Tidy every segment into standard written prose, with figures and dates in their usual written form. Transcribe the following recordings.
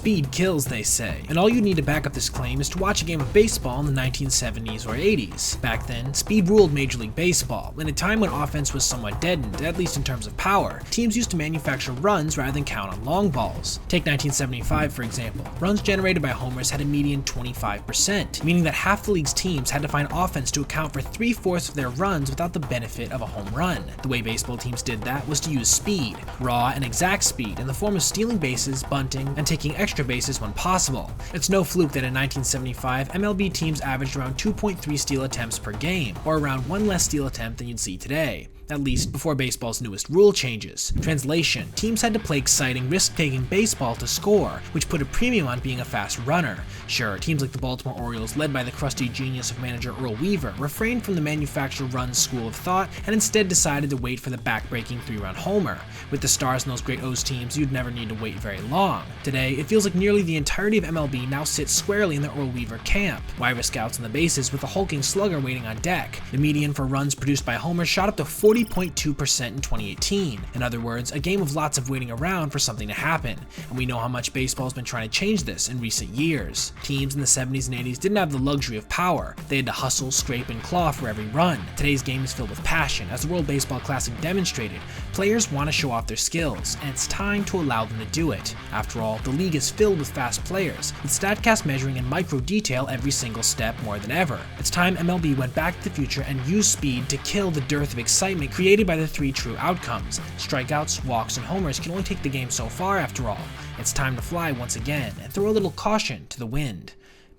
Speed kills, they say, and all you need to back up this claim is to watch a game of baseball in the 1970s or 80s. Back then, speed ruled Major League Baseball. In a time when offense was somewhat deadened, at least in terms of power, teams used to manufacture runs rather than count on long balls. Take 1975 for example. Runs generated by homers had a median 25%, meaning that half the league's teams had to find offense to account for 3/4 of their runs without the benefit of a home run. The way baseball teams did that was to use speed, raw and exact speed, in the form of stealing bases, bunting, and taking extra bases when possible. It's no fluke that in 1975, MLB teams averaged around 2.3 steal attempts per game, or around one less steal attempt than you'd see today. At least before baseball's newest rule changes. Translation: teams had to play exciting, risk-taking baseball to score, which put a premium on being a fast runner. Sure, teams like the Baltimore Orioles, led by the crusty genius of manager Earl Weaver, refrained from the manufacture run school of thought and instead decided to wait for the back-breaking 3-run homer. With the stars in those great O's teams, you'd never need to wait very long. Today, it feels like nearly the entirety of MLB now sits squarely in the Earl Weaver camp. Why risk scouts on the bases with a hulking slugger waiting on deck? The median for runs produced by homers shot up to 40.2% in 2018. In other words, a game of lots of waiting around for something to happen, and we know how much baseball's been trying to change this in recent years. Teams in the 70s and 80s didn't have the luxury of power. They had to hustle, scrape, and claw for every run. Today's game is filled with passion. As the World Baseball Classic demonstrated, players want to show off their skills, and it's time to allow them to do it. After all, the league is filled with fast players, with StatCast measuring in micro detail every single step more than ever. It's time MLB went back to the future and used speed to kill the dearth of excitement created by the three true outcomes. Strikeouts, walks, and homers can only take the game so far after all. It's time to fly once again and throw a little caution to the wind.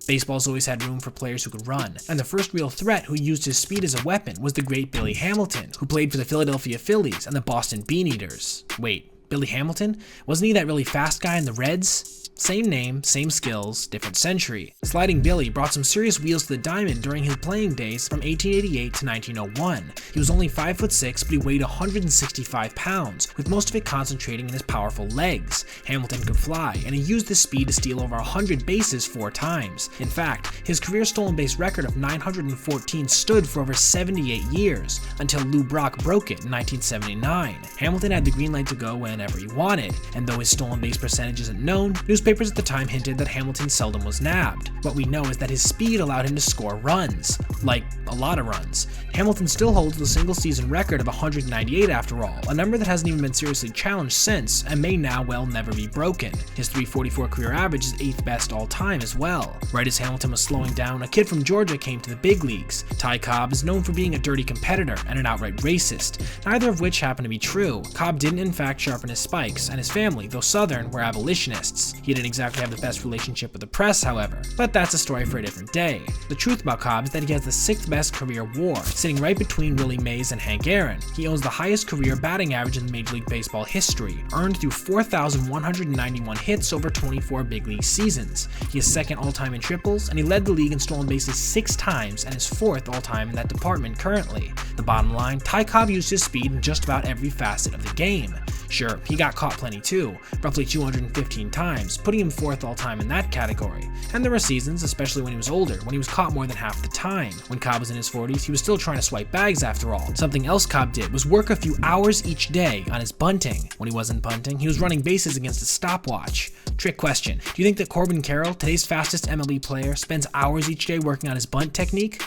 Baseball's always had room for players who could run, and the first real threat who used his speed as a weapon was the great Billy Hamilton, who played for the Philadelphia Phillies and the Boston Beaneaters. Wait, Billy Hamilton? Wasn't he that really fast guy in the Reds? Same name, same skills, different century. Sliding Billy brought some serious wheels to the diamond during his playing days from 1888 to 1901. He was only 5'6", but he weighed 165 pounds, with most of it concentrating in his powerful legs. Hamilton could fly, and he used his speed to steal over 100 bases 4 times. In fact, his career stolen base record of 914 stood for over 78 years, until Lou Brock broke it in 1979. Hamilton had the green light to go whenever he wanted, and though his stolen base percentage isn't known, newspapers at the time hinted that Hamilton seldom was nabbed. What we know is that his speed allowed him to score runs. Like, a lot of runs. Hamilton still holds the single season record of 198 after all, a number that hasn't even been seriously challenged since, and may now well never be broken. His .344 career average is 8th best all time as well. Right as Hamilton was slowing down, a kid from Georgia came to the big leagues. Ty Cobb is known for being a dirty competitor and an outright racist, neither of which happen to be true. Cobb didn't in fact sharpen his spikes, and his family, though Southern, were abolitionists. He didn't exactly have the best relationship with the press, however, but that's a story for a different day. The truth about Cobb is that he has the 6th best career WAR, sitting right between Willie Mays and Hank Aaron. He owns the highest career batting average in Major League Baseball history, earned through 4,191 hits over 24 big league seasons. He is 2nd all-time in triples, and he led the league in stolen bases 6 times and is 4th all-time in that department currently. The bottom line, Ty Cobb used his speed in just about every facet of the game. Sure, he got caught plenty too, roughly 215 times, putting him 4th all-time in that category. And there were seasons, especially when he was older, when he was caught more than half the time. When Cobb was in his 40s, he was still trying to swipe bags after all. Something else Cobb did was work a few hours each day on his bunting. When he wasn't bunting, he was running bases against a stopwatch. Trick question, do you think that Corbin Carroll, today's fastest MLB player, spends hours each day working on his bunt technique?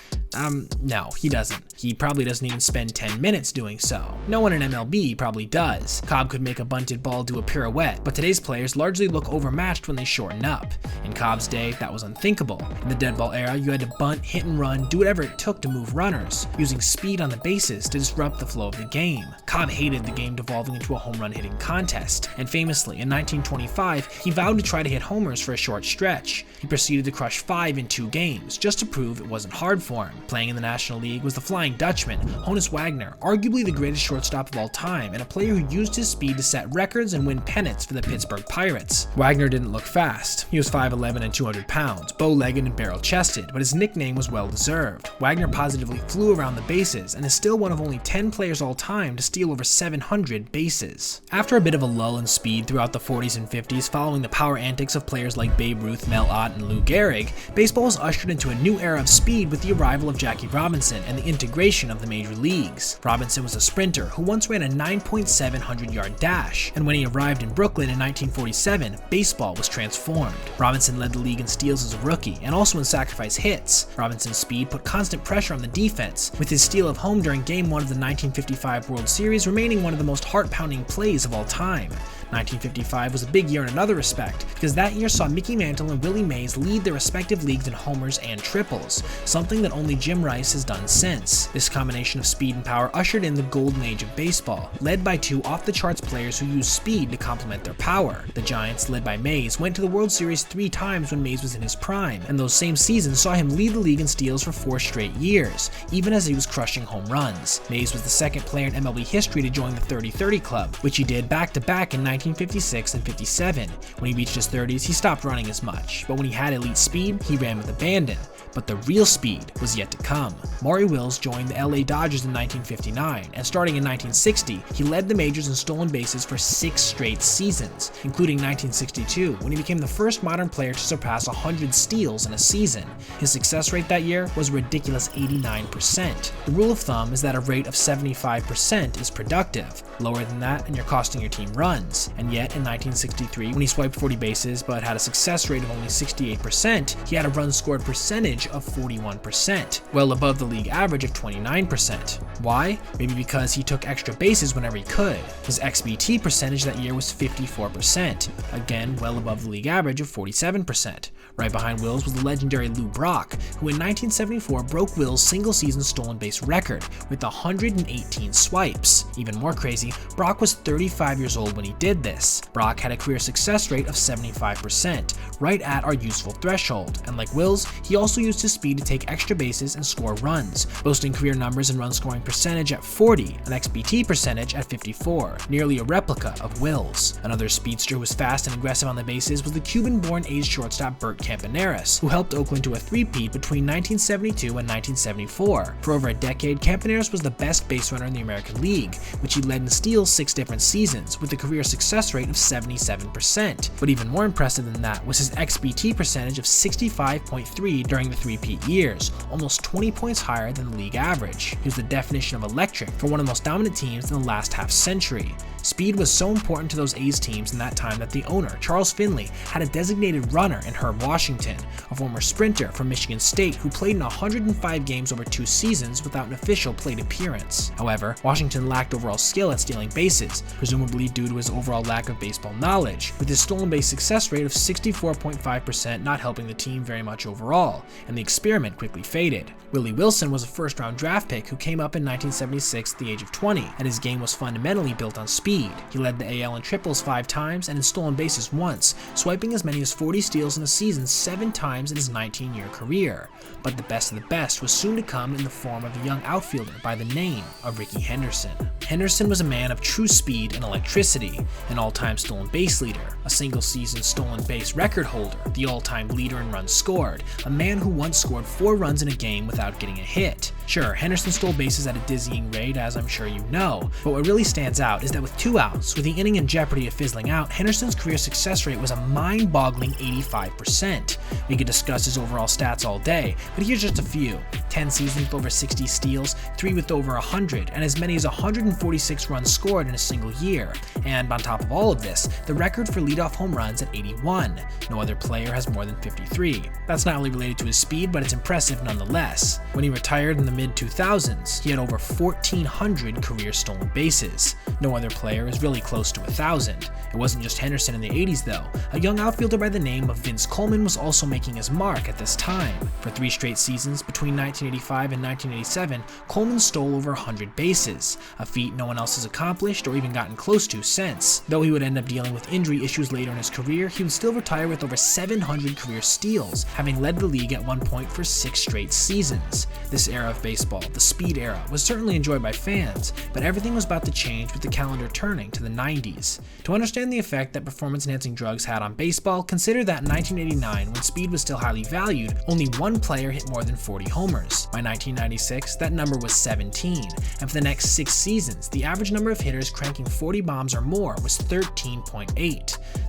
No, he doesn't. He probably doesn't even spend 10 minutes doing so. No one in MLB probably does. Cobb could make a bunted ball do a pirouette, but today's players largely look overmatched when they shorten up. In Cobb's day, that was unthinkable. In the dead ball era, you had to bunt, hit and run, do whatever it took to move runners, using speed on the bases to disrupt the flow of the game. Cobb hated the game devolving into a home run hitting contest, and famously, in 1925, he vowed to try to hit homers for a short stretch. He proceeded to crush 5 in 2 games, just to prove it wasn't hard for him. Playing in the National League was the Flying Dutchman, HONUS WAGNER, arguably the greatest shortstop of all time, and a player who used his speed to set records and win pennants for the Pittsburgh Pirates. Wagner didn't look fast. He was 5'11" and 200 pounds, bow-legged and barrel-chested, but his nickname was well-deserved. Wagner positively flew around the bases, and is still one of only 10 players all time to steal over 700 bases. After a bit of a lull in speed throughout the 40s and 50s following the power antics of players like Babe Ruth, Mel Ott, and Lou Gehrig, baseball was ushered into a new era of speed with the arrival arrival of Jackie Robinson and the integration of the major leagues. Robinson was a sprinter who once ran a 9.700-yard dash, and when he arrived in Brooklyn in 1947, baseball was transformed. Robinson led the league in steals as a rookie and also in sacrifice hits. Robinson's speed put constant pressure on the defense, with his steal of home during Game 1 of the 1955 World Series remaining one of the most heart-pounding plays of all time. 1955 was a big year in another respect, because that year saw Mickey Mantle and Willie Mays lead their respective leagues in homers and triples, something that only Jim Rice has done since. This combination of speed and power ushered in the golden age of baseball, led by two off-the-charts players who used speed to complement their power. The Giants, led by Mays, went to the World Series 3 times when Mays was in his prime, and those same seasons saw him lead the league in steals for 4 straight years, even as he was crushing home runs. Mays was the second player in MLB history to join the 30-30 club, which he did back-to-back in 1956 and 57. When he reached his 30s, he stopped running as much, but when he had elite speed, he ran with abandon. But the real speed was yet to come. Maury Wills joined the LA Dodgers in 1959, and starting in 1960, he led the majors in stolen bases for 6 straight seasons, including 1962, when he became the first modern player to surpass 100 steals in a season. His success rate that year was a ridiculous 89%. The rule of thumb is that a rate of 75% is productive. Lower than that, and you're costing your team runs. And yet, in 1963, when he swiped 40 bases but had a success rate of only 68%, he had a run scored percentage of 41%, well above the league average of 29%. Why? Maybe because he took extra bases whenever he could. His XBT percentage that year was 54%, again well above the league average of 47%. Right behind Wills was the legendary Lou Brock, who in 1974 broke Wills' single-season stolen base record with 118 swipes. Even more crazy, Brock was 35 years old when he did this. Brock had a career success rate of 75%, right at our useful threshold, and like Wills, he also used his speed to take extra bases and score runs, boasting career numbers in run scoring percentage at 40, an XBT percentage at 54, nearly a replica of Wills. Another speedster who was fast and aggressive on the bases was the Cuban-born ace shortstop Bert Campaneris, who helped Oakland to a three-peat between 1972 and 1974. For over a decade, Campaneris was the best base runner in the American League, which he led in steals 6 different seasons, with a career success rate of 77%. But even more impressive than that was his XBT percentage of 65.3 during the three-peat years, almost 20 points higher than the league average. He was the definition of electric for one of the most dominant teams in the last half-century. Speed was so important to those A's teams in that time that the owner, Charles Finley, had a designated runner in Herb Washington, a former sprinter from Michigan State who played in 105 games over 2 seasons without an official plate appearance. However, Washington lacked overall skill at stealing bases, presumably due to his overall lack of baseball knowledge, with his stolen base success rate of 64.5% not helping the team very much overall, and the experiment quickly faded. Willie Wilson was a first-round draft pick who came up in 1976 at the age of 20, and his game was fundamentally built on speed. He led the AL in triples 5 times and in stolen bases once, swiping as many as 40 steals in a season 7 times in his 19-year career. But the best of the best was soon to come in the form of a young outfielder by the name of Rickey Henderson. Henderson was a man of true speed and electricity, an all-time stolen base leader, a single-season stolen base record holder, the all-time leader in runs scored, a man who once scored 4 runs in a game without getting a hit. Sure, Henderson stole bases at a dizzying rate, as I'm sure you know, but what really stands out is that with 2 outs, with the inning in jeopardy of fizzling out, Henderson's career success rate was a mind-boggling 85%. We could discuss his overall stats all day, but here's just a few. 10 seasons with over 60 steals, 3 with over 100, and as many as 146 runs scored in a single year. And on top of all of this, the record for leadoff home runs at 81. No other player has more than 53. That's not only related to his speed, but it's impressive nonetheless. When he retired in the mid-2000s, he had over 1,400 career stolen bases. No other player is really close to 1,000. It wasn't just Henderson in the 80s though. A young outfielder by the name of Vince Coleman was also making his mark at this time. For 3 straight seasons between 1985 and 1987, Coleman stole over 100 bases, a feat no one else has accomplished or even gotten close to since. Though he would end up dealing with injury issues later in his career, he would still retire with over 700 career steals, having led the league at one point for 6 straight seasons. This era of baseball, the speed era, was certainly enjoyed by fans, but everything was about to change with the calendar turning to the 90s. To understand the effect that performance-enhancing drugs had on baseball, consider that in 1989, when speed was still highly valued, only one player hit more than 40 homers. By 1996, that number was 17, and for the next 6 seasons, the average number of hitters cranking 40 bombs or more was 13.8.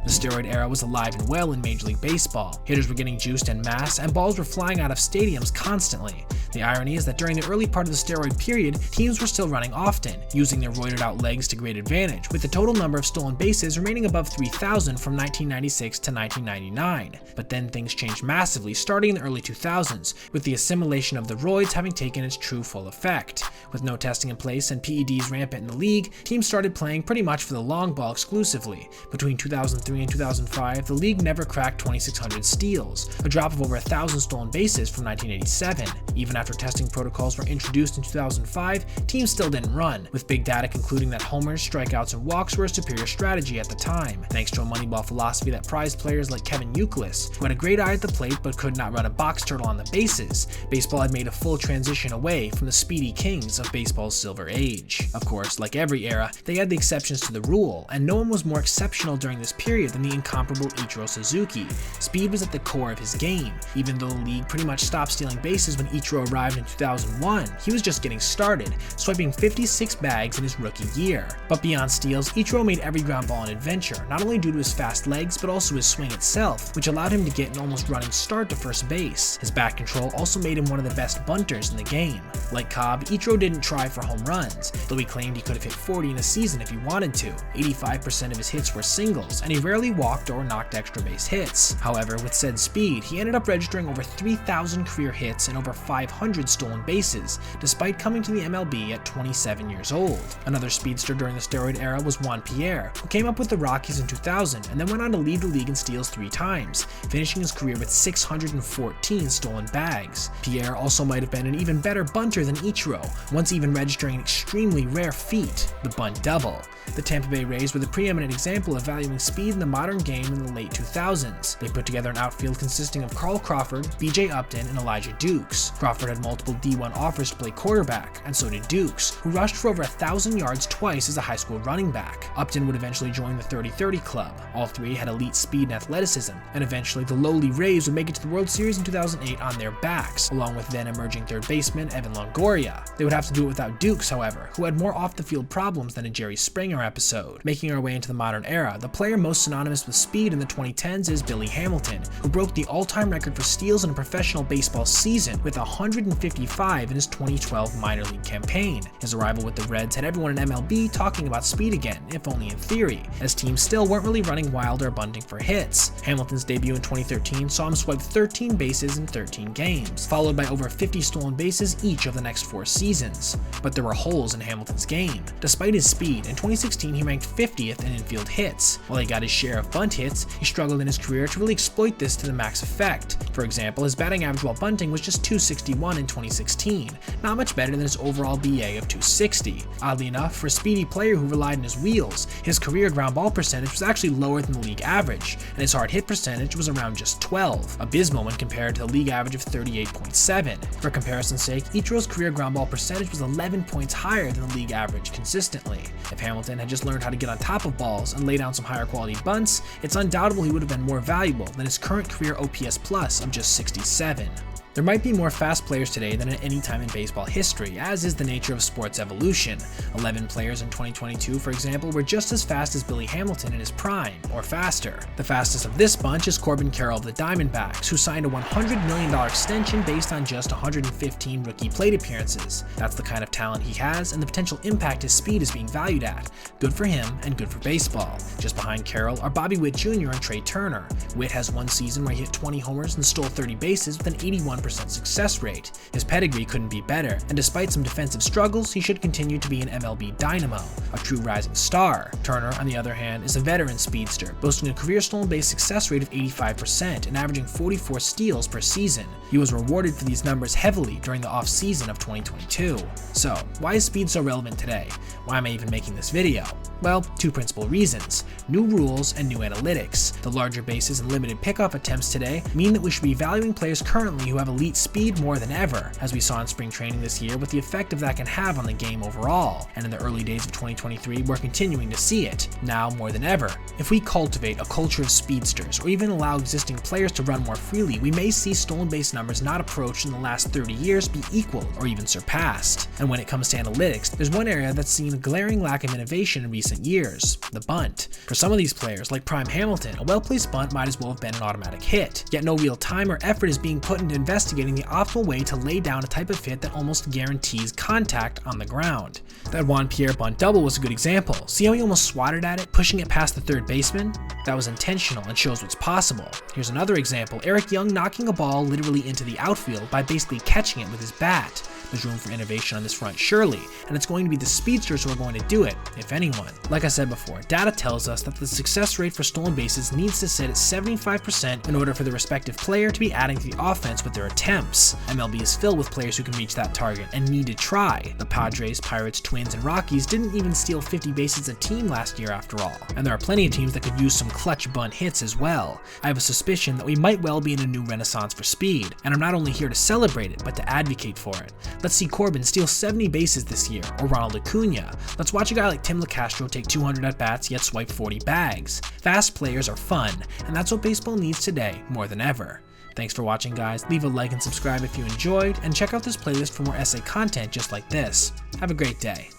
The steroid era was alive and well in Major League Baseball. Hitters were getting juiced en masse, and balls were flying out of stadiums constantly. The irony is that during the early part of the steroid period, teams were still running often, using their roided out legs to great advantage, with the total number of stolen bases remaining above 3,000 from 1996 to 1999. But then things changed massively starting in the early 2000s, with the assimilation of the roids having taken its true full effect. With no testing in place and PEDs rampant in the league, teams started playing pretty much for the long ball exclusively. Between 2003 and 2005, the league never cracked 2,600 steals, a drop of over 1,000 stolen bases from 1987. Even after testing protocols were introduced in 2005, teams still didn't run, with big data concluding that homers, strikeouts, and walks were a superior strategy at the time, thanks to a Moneyball philosophy that prized players like Kevin Youkilis, who had a great eye at the plate but could not run a box turtle on the bases. Baseball had made a full transition away from the speedy kings of baseball's silver age. Of course, like every era, they had the exceptions to the rule, and no one was more exceptional during this period than the incomparable Ichiro Suzuki. Speed was at the core of his game. Even though the league pretty much stopped stealing bases when Ichiro arrived in 2001, he was just getting started, swiping 56 bags in his rookie year. But beyond steals, Ichiro made every ground ball an adventure, not only due to his fast legs, but also his swing itself, which allowed him to get an almost running start to first base. His bat control also made him one of the best bunters in the game. Like Cobb, Ichiro didn't try for home runs, though he claimed he could have hit 40 in a season if he wanted to. 85% of his hits were singles, and he rarely walked or knocked extra base hits. However, with said speed, he ended up registering over 3,000 career hits and over 500 stolen bases, despite coming to the MLB at 27 years old. Another speedster during the steroid era was Juan Pierre, who came up with the Rockies in 2000 and then went on to lead the league in steals 3 times, finishing his career with 614 stolen bags. Pierre also might have been an even better bunter than Ichiro, once even registering an extremely rare feat, the bunt double. The Tampa Bay Rays were the preeminent example of valuing speed in the modern game in the late 2000s. They put together an outfield consisting of Carl Crawford, BJ Upton, and Elijah Dukes. Crawford had multiple D1 offers to play quarterback, and so did Dukes, who rushed for over 1,000 yards twice as a high school running back. Upton would eventually join the 30-30 club. All three had elite speed and athleticism, and eventually the lowly Rays would make it to the World Series in 2008 on their backs, along with then emerging third baseman Evan Longoria. They would have to do it without Dukes, however, who had more off-the-field problems than a Jerry Springer episode. Making our way into the modern era, the player most synonymous with speed in the 2010s is Billy Hamilton, who broke the all-time record for steals in a professional baseball season with 155 in his 2012 minor league campaign. His arrival with the Reds had everyone in MLB talking about speed again, if only in theory, as teams still weren't really running wild or bunting for hits. Hamilton's debut in 2013 saw him swipe 13 bases in 13 games, followed by over 50 stolen bases each of the next 4 seasons. But there were holes in Hamilton's game. Despite his speed, in 2016 he ranked 50th in infield hits. While he got his share of bunt hits, he struggled in his career to really exploit this to the max effect. For example, his batting average while bunting was just .261 in 2016, not much better than his overall BA of .260. Oddly enough, for a speedy player who relied on his wheels, his career ground ball percentage was actually lower than the league average, and his hard hit percentage was around just 12, abysmal when compared to the league average of 38.7. For comparison's sake, Ichiro's career ground ball percentage was 11 points higher than the league average consistently. If Hamilton had just learned how to get on top of balls and lay down some higher quality bunts, it's undoubtable he would have been more valuable than his current career OPS plus of just 67. There might be more fast players today than at any time in baseball history, as is the nature of sports evolution. 11 players in 2022, for example, were just as fast as Billy Hamilton in his prime, or faster. The fastest of this bunch is Corbin Carroll of the Diamondbacks, who signed a $100 million extension based on just 115 rookie plate appearances. That's the kind of talent he has, and the potential impact his speed is being valued at. Good for him, and good for baseball. Just behind Carroll are Bobby Witt Jr. and Trey Turner. Witt has one season where he hit 20 homers and stole 30 bases with an 81% success rate. His pedigree couldn't be better, and despite some defensive struggles, he should continue to be an MLB dynamo, a true rising star. Turner, on the other hand, is a veteran speedster, boasting a career stolen base success rate of 85% and averaging 44 steals per season. He was rewarded for these numbers heavily during the off-season of 2022. So, why is speed so relevant today? Why am I even making this video? Well, two principal reasons: new rules and new analytics. The larger bases and limited pickoff attempts today mean that we should be valuing players currently who have elite speed more than ever, as we saw in spring training this year with the effect that can have on the game overall. And in the early days of 2023, we're continuing to see it, now more than ever. If we cultivate a culture of speedsters, or even allow existing players to run more freely, we may see stolen base numbers not approached in the last 30 years be equaled or even surpassed. And when it comes to analytics, there's one area that's seen a glaring lack of innovation in recent years: the bunt. For some of these players, like Prime Hamilton, a well-placed bunt might as well have been an automatic hit, yet no real time or effort is being put into investigating the optimal way to lay down a type of hit that almost guarantees contact on the ground. That Juan Pierre bunt double was a good example. See how he almost swatted at it, pushing it past the third baseman? That was intentional and shows what's possible. Here's another example: Eric Young knocking a ball literally into the outfield by basically catching it with his bat. There's room for innovation on this front, surely, and it's going to be the speedsters who are going to do it, if anyone. Like I said before, data tells us that the success rate for stolen bases needs to sit at 75% in order for the respective player to be adding to the offense with their attempts. MLB is filled with players who can reach that target and need to try. The Padres, Pirates, Twins, and Rockies didn't even steal 50 bases a team last year after all, and there are plenty of teams that could use some clutch bunt hits as well. I have a suspicion that we might well be in a new renaissance for speed, and I'm not only here to celebrate it, but to advocate for it. Let's see Corbin steal 70 bases this year, or Ronald Acuna. Let's watch a guy like Tim LeCastro take 200 at-bats yet swipe 40 bags. Fast players are fun, and that's what baseball needs today more than ever. Thanks for watching, guys. Leave a like and subscribe if you enjoyed, and check out this playlist for more essay content just like this. Have a great day.